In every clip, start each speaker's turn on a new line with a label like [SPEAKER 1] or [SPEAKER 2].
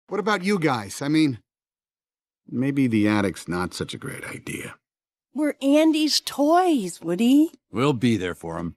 [SPEAKER 1] What about you guys? Maybe the attic's not such a great idea.
[SPEAKER 2] We're Andy's toys, Woody.
[SPEAKER 3] We'll be there for him.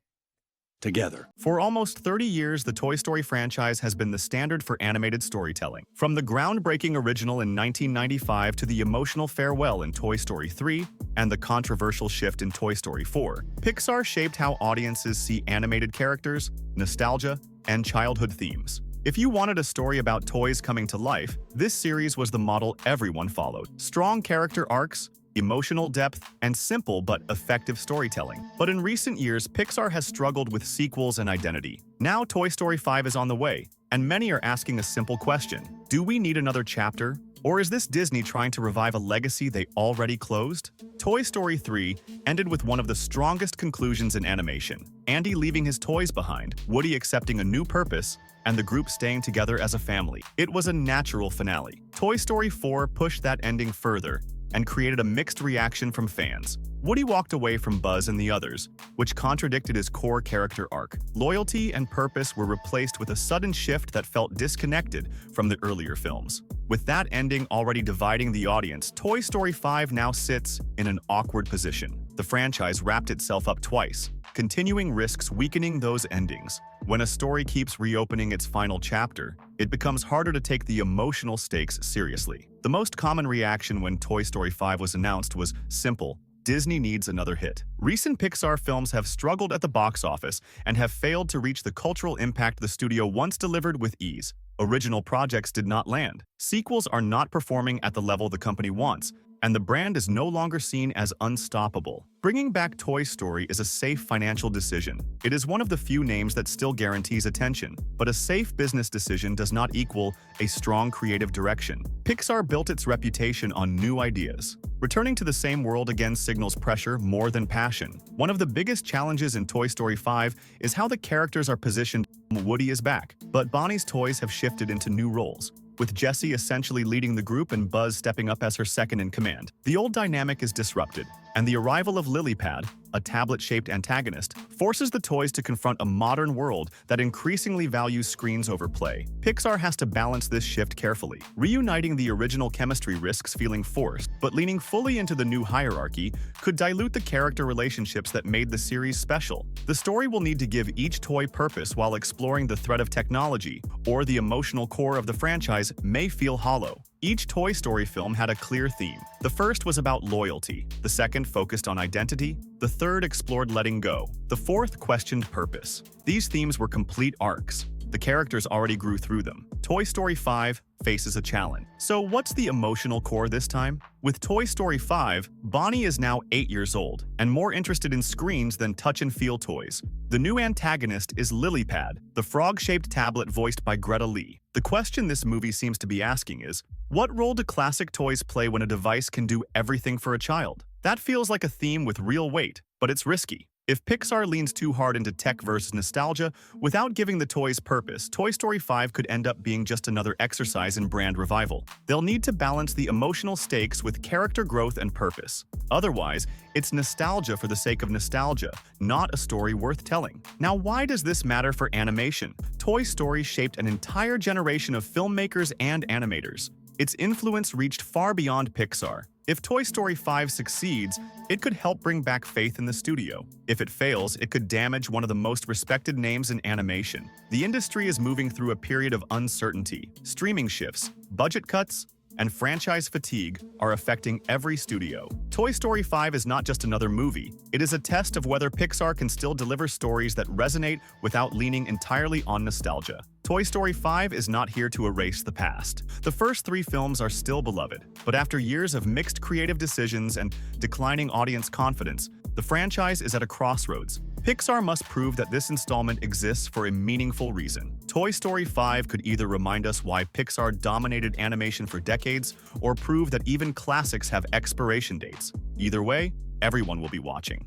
[SPEAKER 3] Together.
[SPEAKER 4] For almost 30 years, the Toy Story franchise has been the standard for animated storytelling. From the groundbreaking original in 1995 to the emotional farewell in Toy Story 3 and the controversial shift in Toy Story 4, Pixar shaped how audiences see animated characters, nostalgia, and childhood themes. If you wanted a story about toys coming to life, this series was the model everyone followed. Strong character arcs, emotional depth, and simple but effective storytelling. But in recent years, Pixar has struggled with sequels and identity. Now Toy Story 5 is on the way, and many are asking a simple question. Do we need another chapter? Or is this Disney trying to revive a legacy they already closed? Toy Story 3 ended with one of the strongest conclusions in animation. Andy leaving his toys behind, Woody accepting a new purpose, and the group staying together as a family. It was a natural finale. Toy Story 4 pushed that ending further and created a mixed reaction from fans. Woody walked away from Buzz and the others, which contradicted his core character arc. Loyalty and purpose were replaced with a sudden shift that felt disconnected from the earlier films. With that ending already dividing the audience, Toy Story 5 now sits in an awkward position. The franchise wrapped itself up twice. Continuing risks weakening those endings. When a story keeps reopening its final chapter, it becomes harder to take the emotional stakes seriously. The most common reaction when Toy Story 5 was announced was simple: Disney needs another hit. Recent Pixar films have struggled at the box office and have failed to reach the cultural impact the studio once delivered with ease. Original projects did not land. Sequels are not performing at the level the company wants, and the brand is no longer seen as unstoppable. Bringing back Toy Story is a safe financial decision. It is one of the few names that still guarantees attention, but a safe business decision does not equal a strong creative direction. Pixar built its reputation on new ideas. Returning to the same world again signals pressure more than passion. One of the biggest challenges in Toy Story 5 is how the characters are positioned. Woody is back, but Bonnie's toys have shifted into new roles, with Jessie essentially leading the group and Buzz stepping up as her second-in-command. The old dynamic is disrupted, and the arrival of Lilypad, a tablet-shaped antagonist, forces the toys to confront a modern world that increasingly values screens over play. Pixar has to balance this shift carefully. Reuniting the original chemistry risks feeling forced, but leaning fully into the new hierarchy could dilute the character relationships that made the series special. The story will need to give each toy purpose while exploring the threat of technology, or the emotional core of the franchise may feel hollow. Each Toy Story film had a clear theme. The first was about loyalty, the second focused on identity, the third explored letting go, the fourth questioned purpose. These themes were complete arcs. The characters already grew through them. Toy Story 5 faces a challenge. So what's the emotional core this time? With Toy Story 5, Bonnie is now 8 years old and more interested in screens than touch and feel toys. The new antagonist is Lilypad, the frog-shaped tablet voiced by Greta Lee. The question this movie seems to be asking is, what role do classic toys play when a device can do everything for a child? That feels like a theme with real weight, but it's risky. If Pixar leans too hard into tech versus nostalgia without giving the toys purpose, Toy Story 5 could end up being just another exercise in brand revival. They'll need to balance the emotional stakes with character growth and purpose. Otherwise, it's nostalgia for the sake of nostalgia, not a story worth telling. Now, why does this matter for animation? Toy Story shaped an entire generation of filmmakers and animators. Its influence reached far beyond Pixar. If Toy Story 5 succeeds, it could help bring back faith in the studio. If it fails, it could damage one of the most respected names in animation. The industry is moving through a period of uncertainty. Streaming shifts, budget cuts, and franchise fatigue are affecting every studio. Toy Story 5 is not just another movie. It is a test of whether Pixar can still deliver stories that resonate without leaning entirely on nostalgia. Toy Story 5 is not here to erase the past. The first 3 films are still beloved, but after years of mixed creative decisions and declining audience confidence, the franchise is at a crossroads. Pixar must prove that this installment exists for a meaningful reason. Toy Story 5 could either remind us why Pixar dominated animation for decades, or prove that even classics have expiration dates. Either way, everyone will be watching.